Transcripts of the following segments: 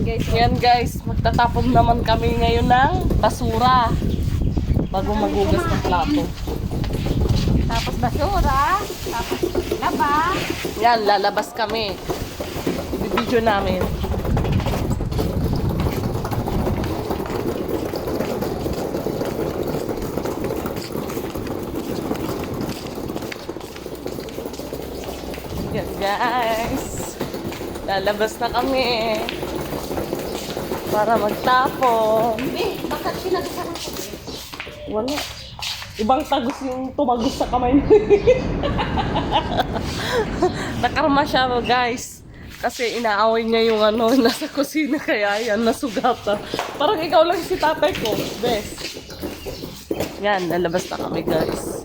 guys. Yan guys, magtatapon naman kami ngayon ng basura bago magugas ng plato. Tapos basura. Tapos laba. Yan, lalabas kami. I-video namin. Yan guys, lalabas na kami para magtapon. Bakit sinagsakan ko? Wala. Ibang tagos yung tumagos sa kamay mo. Nakarma siya guys. Kasi inaaway niya yung nasa kusina kaya yan, nasugatan. Parang ikaw lang si tatay ko. Best. Yan, lalabas na kami guys.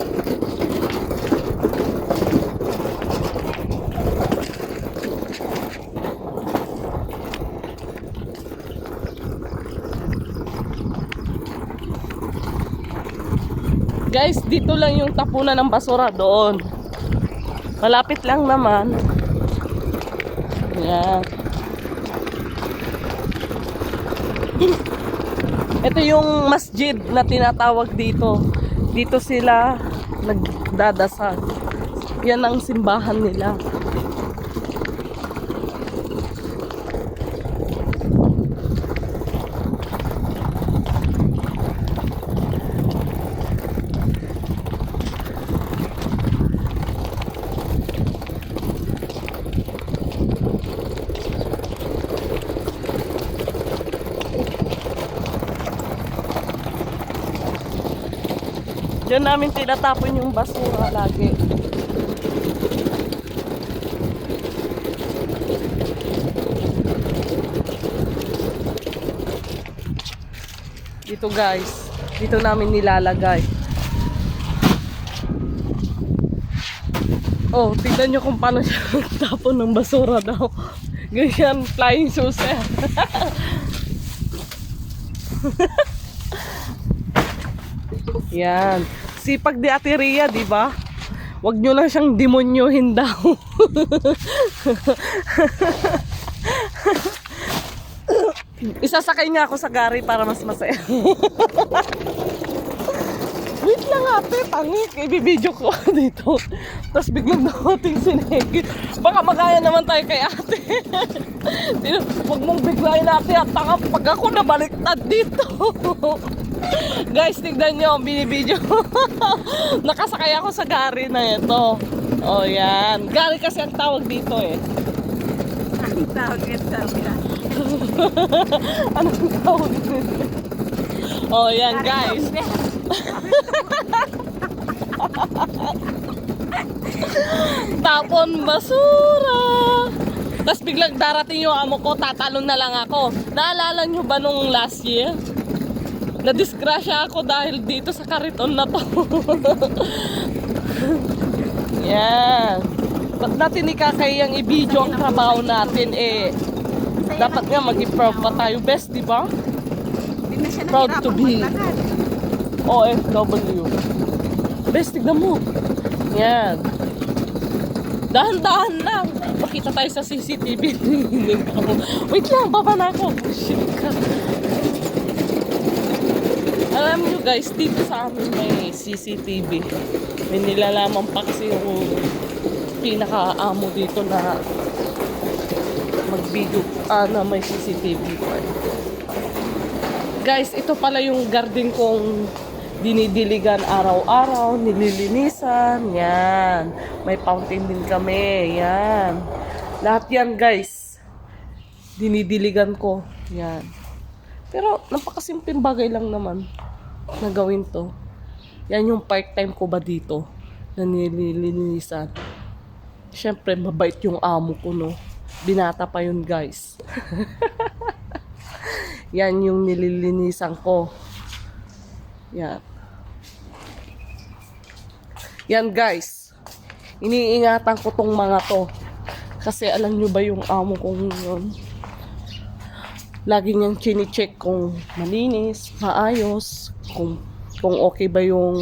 Guys, dito lang yung tapunan ng basura doon. Malapit lang naman. Yan. Ito yung masjid na tinatawag dito. Dito sila nagdadasal. Yan ang simbahan nila. Diyan namin tinatapon yung basura lagi. Dito guys, dito namin nilalagay. Oh, tignan nyo kung paano siya tapon ng basura daw. Ganyan, flying saucer. Yan. Sipag di Ate Rhea, di ba? Wag nyo na siyang demonyohin daw. Isasakay niya ako sa gari para mas masaya. Wait lang ate, tangik. Ibibidyo ko dito. Tapos biglang dating sinigit. Baka magaya naman tayo kay ate. Huwag mong biglayin ate at tanga pag ako nabaliktad dito. Guys, tignan nyo, binibidyo. Nakasakay ako sa gari na ito. O yan. Gari kasi ang tawag dito eh. Ang tawag ito. Anong tawag dito? O yan guys. Tapon basura. Tapos biglang darating yung amo ko, tatalon na lang ako. Naalala nyo ba nung last year? Nadisgrasya ako dahil dito sa kariton na to. Yan. Ba't natin ikakayang i-video ang trabaho natin eh. Dapat nga mag-proud pa tayo best, di ba? Proud to be OFW. Best, tignan mo. Yan. Dahan-dahan lang. Makita tayo sa CCTV. Wait lang, baba na ako. Shit ka. Alam nyo guys, dito sa amin may CCTV. May nilalaman pa kasi yung pinaka-amo dito na mag-video na may CCTV pa. Guys, ito pala yung garden kong dinidiligan araw-araw, nililinisan. Yan. May fountain din kami. Yan. Lahat yan guys. Dinidiligan ko. Yan. Pero napakasimpleng bagay lang naman na gawin to. Yan yung part-time ko ba dito na nililinisan. Siyempre, mabait yung amo ko, no? Binata pa yun, guys. Yan yung nililinisan ko. Yan. Yan, guys. Iniingatan ko tong mga to. Kasi alam nyo ba yung amo kong yun? Lagi niyang chine-check kung malinis, maayos, kung okay ba yung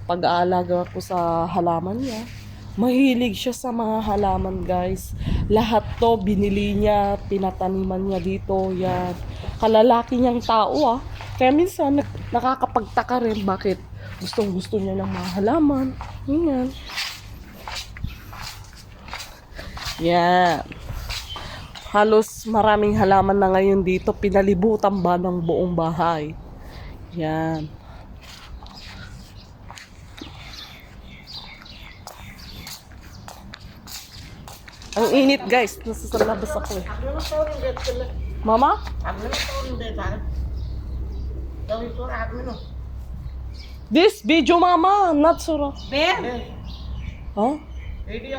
pag-aalaga ko sa halaman niya. Mahilig siya sa mga halaman guys. Lahat to binili niya, pinataniman niya dito, yan. Kalalaki niyang tao Kaya minsan nakakapagtaka rin bakit gustong gusto niya ng mga halaman. Yan. Yan. Halos maraming halaman na ngayon dito, pinalibutan ba ng buong bahay. Yan. Ang init guys, nasa labas ako eh. Mama? This video mama, not sura. Ben! Huh? Video